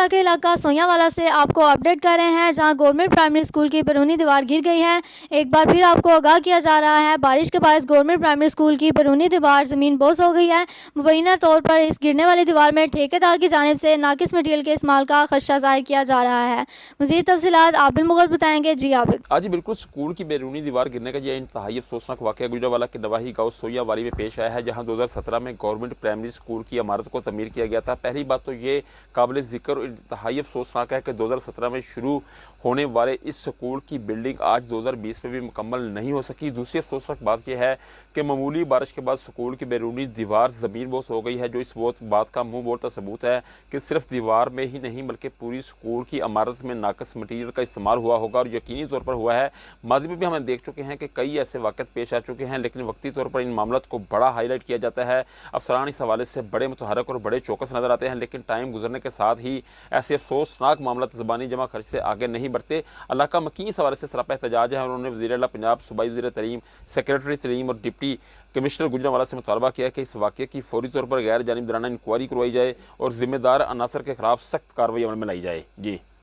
गुजरांवाला के इलाका सोयावाला से आपको अपडेट कर रहे हैं, जहां गवर्नमेंट प्राइमरी स्कूल की बैरूनी दीवार गिर गई है। एक बार फिर आपको आगाह किया जा रहा है, बारिश के बायस गवर्नमेंट प्राइमरी स्कूल की बैरूनी दीवार ज़मीन बोस हो गई है। मुबैना तौर पर इस गिरने वाली दीवार में ठेकेदार की जानिब से नाकिस मटीरियल के इस्तेमाल का खदशा ज़ाहिर किया जा रहा है। मज़ीद तफसीलात आबिद मुगल बताएंगे। जी आबिद। आज बिल्कुल स्कूल की बैरूनी दीवार गिरने का यह इंतहाई अफसोसनाक वाक़या गुजरांवाला के नवाही गांव सोयावाली में पेश आया है, जहां 2017 में गवर्नमेंट प्राइमरी स्कूल की इमारत को तमीर किया गया था। पहली बात तो ये काबिल ज़िक्र और इंतहाई अफसोसनाक है कि 2017 में शुरू होने वाले इस स्कूल की बिल्डिंग आज 2020 में भी मुकम्मल नहीं हो सकी। दूसरी अफसोसनाक बात यह है कि मामूली बारिश के बाद स्कूल की बैरूनी दीवार ज़मीन बोस हो गई है, जो इस बात का मुँह बोलता सबूत है कि सिर्फ दीवार में ही नहीं बल्कि पूरी स्कूल की इमारत में नाकस मटीरियल का इस्तेमाल हुआ होगा। और यकीनी तौर पर हुआ है। माजी में भी हम देख चुके हैं कि कई ऐसे वाक़यात पेश आ चुके हैं, लेकिन वक्ती तौर पर इन मामलों को बड़ा हाईलाइट किया जाता है। अफसरान इस हवाले से बड़े मुतहरक और बड़े चौकस नजर आते हैं, लेकिन टाइम गुजरने के साथ ही ऐसे अफसोसनाक मामला ज़बानी जमा खर्च से आगे नहीं बढ़ते। अल्लाह का मकीन इस हवाले से सरापा एहतजाज है। उन्होंने वज़ीर आला पंजाब, सूबाई वज़ीर तरीम, सेक्रेटरी तरीम और डिप्टी कमिश्नर गुजरांवाला से मुतालबा किया कि इस वाक़े की फौरी तौर पर गैर जानिबदाराना इंक्वायरी करवाई जाए और जिम्मेदार अनासर के खिलाफ सख्त कार्रवाई अमल में लाई जाए। जी।